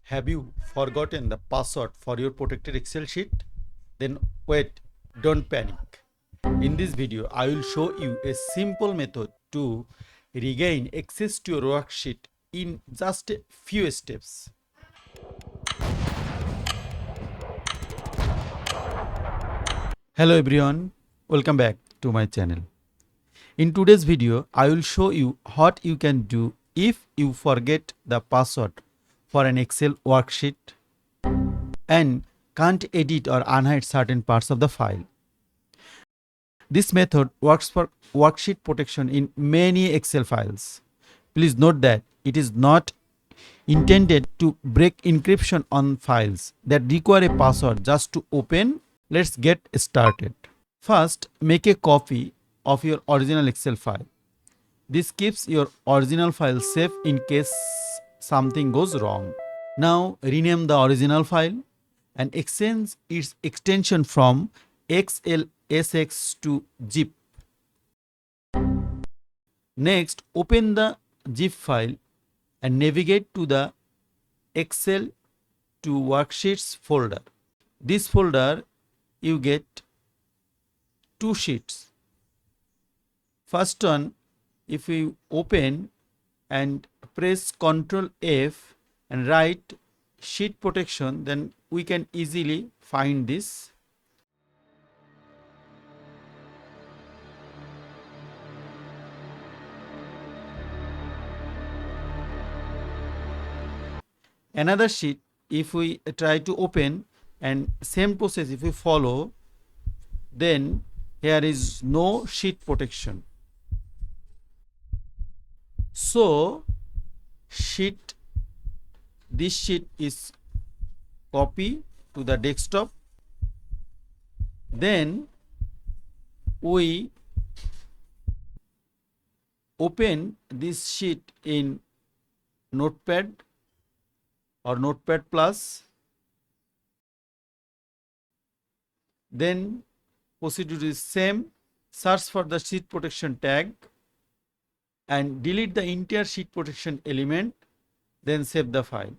Have you forgotten the password for your protected Excel sheet? Then wait, don't panic. In this video, I will show you a simple method to regain access to your worksheet in just a few steps. Hello everyone, welcome back to my channel. In today's video, I will show you what you can do if you forget the password for an Excel worksheet and can't edit or unhide certain parts of the file. This method works for worksheet protection in many Excel files. Please note that it is not intended to break encryption on files that require a password just to open. Let's get started. First, make a copy of your original Excel file. This keeps your original file safe in case something goes wrong. Now, rename the original file and exchange its extension from XLSX to zip. Next, open the zip file and navigate to the Excel to Worksheets folder. This folder you get two sheets. First one, if we open and press Ctrl F and write sheet protection, then we can easily find this. Another sheet, if we try to open and same process if we follow, then here is no sheet protection. So this sheet is copy to the desktop. Then we open this sheet in Notepad or Notepad Plus. Then procedure is same. Search for the sheet protection tag and delete the entire sheet protection element. Then save the file.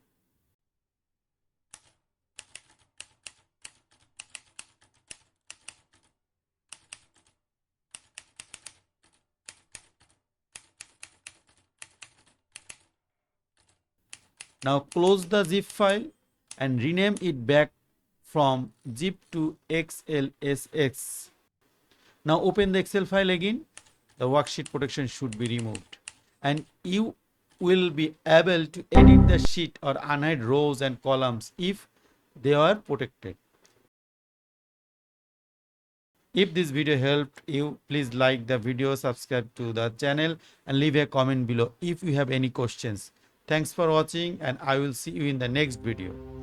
Now close the zip file and rename it back from zip to XLSX. Now open the Excel file again. The worksheet protection should be removed and you will be able to edit the sheet or unhide rows and columns if they are protected. If this video helped you, please like the video, subscribe to the channel and leave a comment below if you have any questions. Thanks for watching and I will see you in the next video.